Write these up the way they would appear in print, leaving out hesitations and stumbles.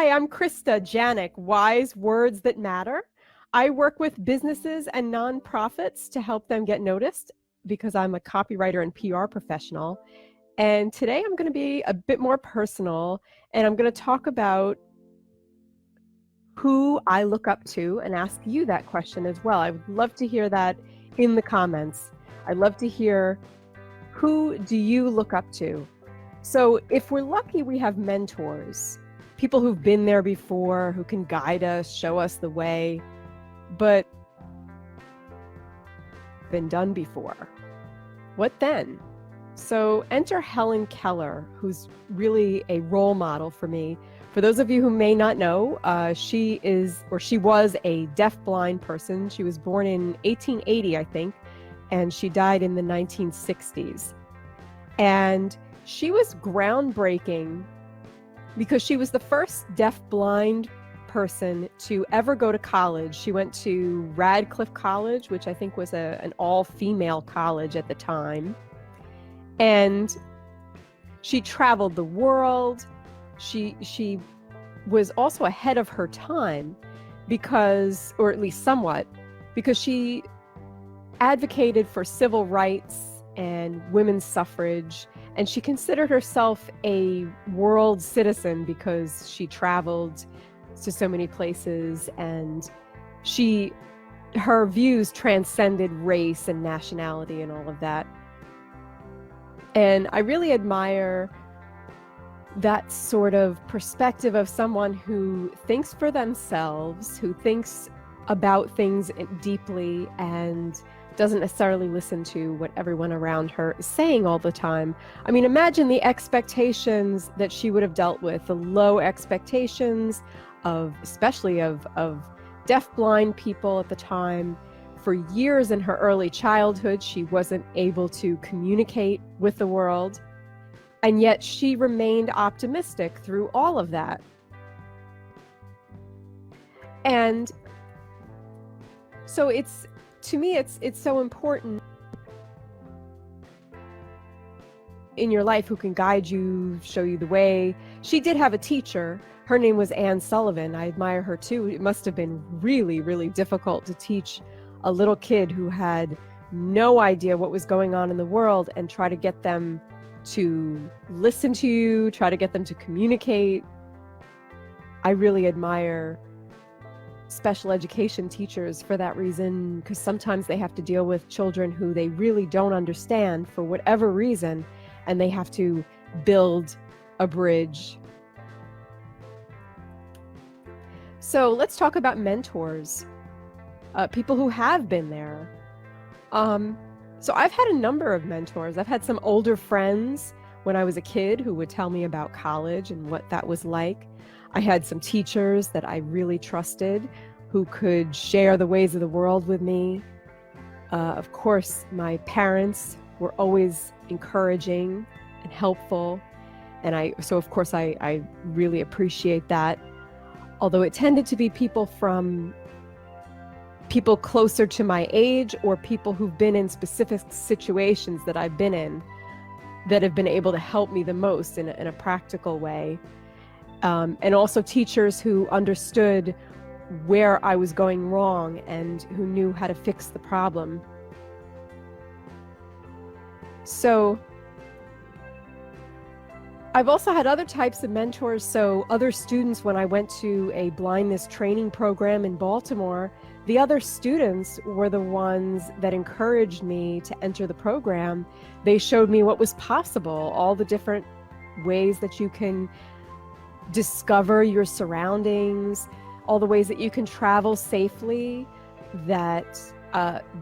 Hi, I'm Krista Giannak, Wise Words That Matter. I work with businesses and nonprofits to help them get noticed because I'm a copywriter and PR professional. And today I'm going to be a bit more personal, and I'm going to talk about who I look up to and ask you that question as well. I would love to hear that in the comments. I'd love to hear, who do you look up to? So if we're lucky, we have mentors, people who've been there before, who can guide us, show us the way, but been done before. What then? So enter Helen Keller, who's really a role model for me. For those of you who may not know, she was a deaf-blind person. She was born in 1880, I think, and she died in the 1960s. And she was groundbreaking because she was the first deaf-blind person to ever go to college. She went to Radcliffe College, which I think was an all-female college at the time. And she traveled the world. She was also ahead of her time because, or at least somewhat, because she advocated for civil rights and women's suffrage. And she considered herself a world citizen because she traveled to so many places, and her views transcended race and nationality and all of that. And I really admire that sort of perspective of someone who thinks for themselves, who thinks about things deeply and doesn't necessarily listen to what everyone around her is saying all the time. I mean, imagine the expectations that she would have dealt with, the low expectations especially of deaf-blind people at the time. For years in her early childhood, she wasn't able to communicate with the world, and yet she remained optimistic through all of that. And so to me, it's so important in your life who can guide you, show you the way. She did have a teacher. Her name was Sullivan. I admire her too. It must have been really, really difficult to teach a little kid who had no idea what was going on in the world and try to get them to listen to you, try to get them to communicate. I really admire special education teachers for that reason, because sometimes they have to deal with children who they really don't understand for whatever reason, and they have to build a bridge. So let's talk about mentors, people who have been there. So I've had a number of mentors. I've had some older friends when I was a kid who would tell me about college and what that was like. I had some teachers that I really trusted who could share the ways of the world with me. Of course, my parents were always encouraging and helpful. And so of course I really appreciate that. Although it tended to be people closer to my age, or people who've been in specific situations that I've been in that have been able to help me the most in a practical way. And also teachers who understood where I was going wrong and who knew how to fix the problem. So I've also had other types of mentors. So other students, when I went to a blindness training program in Baltimore, the other students were the ones that encouraged me to enter the program. They showed me what was possible, all the different ways that you can discover your surroundings, all the ways that you can travel safely, that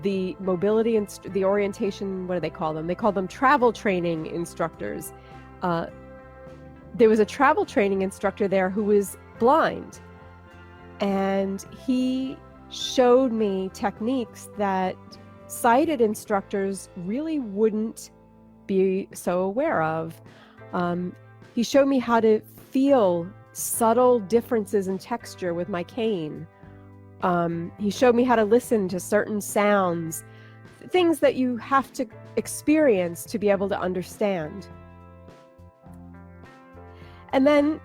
the mobility and the orientation, what do they call them? They call them travel training instructors. There was a travel training instructor there who was blind, and he showed me techniques that sighted instructors really wouldn't be so aware of. He showed me how to feel subtle differences in texture with my cane. He showed me how to listen to certain sounds, things that you have to experience to be able to understand. And then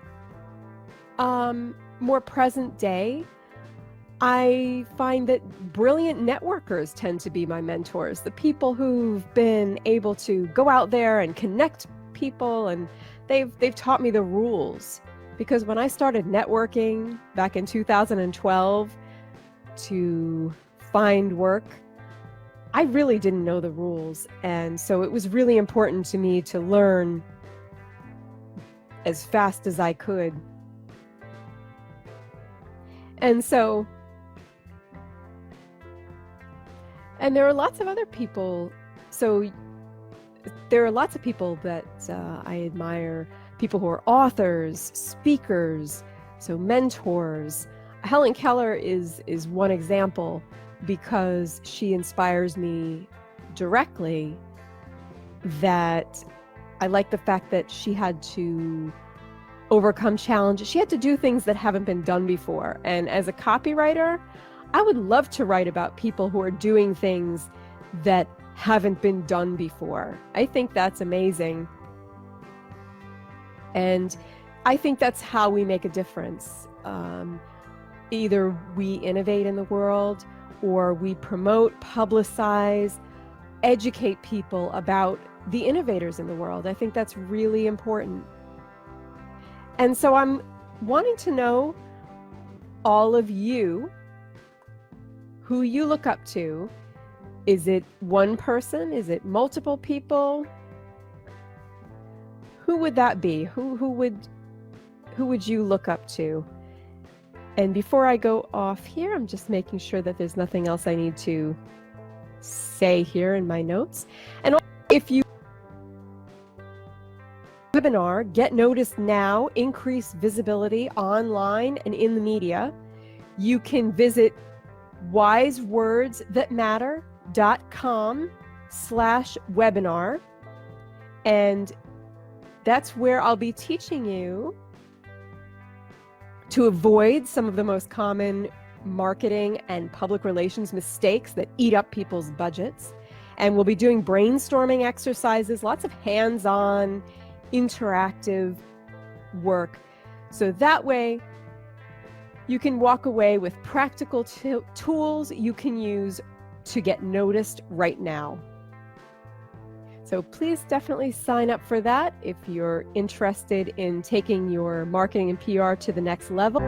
more present day, I find that brilliant networkers tend to be my mentors, the people who've been able to go out there and connect people, and they've taught me the rules. Because when I started networking back in 2012 to find work, I really didn't know the rules. And so it was really important to me to learn as fast as I could. And there are lots of other people. So there are lots of people that I admire, people who are authors, speakers, so mentors. Helen Keller is one example because she inspires me directly. That I like the fact that she had to overcome challenges. She had to do things that haven't been done before. And as a copywriter, I would love to write about people who are doing things that haven't been done before. I think that's amazing. And I think that's how we make a difference. Either we innovate in the world, or we promote, publicize, educate people about the innovators in the world. I think that's really important. And so I'm wanting to know, all of you, who you look up to. Is it one person? Is it multiple people? Who would that be? Who would you look up to? And before I go off here, I'm just making sure that there's nothing else I need to say here in my notes. And if you webinar, get noticed now, increase visibility online and in the media, you can visit wisewordsthatmatter.com/webinar. And that's where I'll be teaching you to avoid some of the most common marketing and public relations mistakes that eat up people's budgets. And we'll be doing brainstorming exercises, lots of hands-on, interactive work. So that way you can walk away with practical tools you can use to get noticed right now. So please definitely sign up for that if you're interested in taking your marketing and PR to the next level.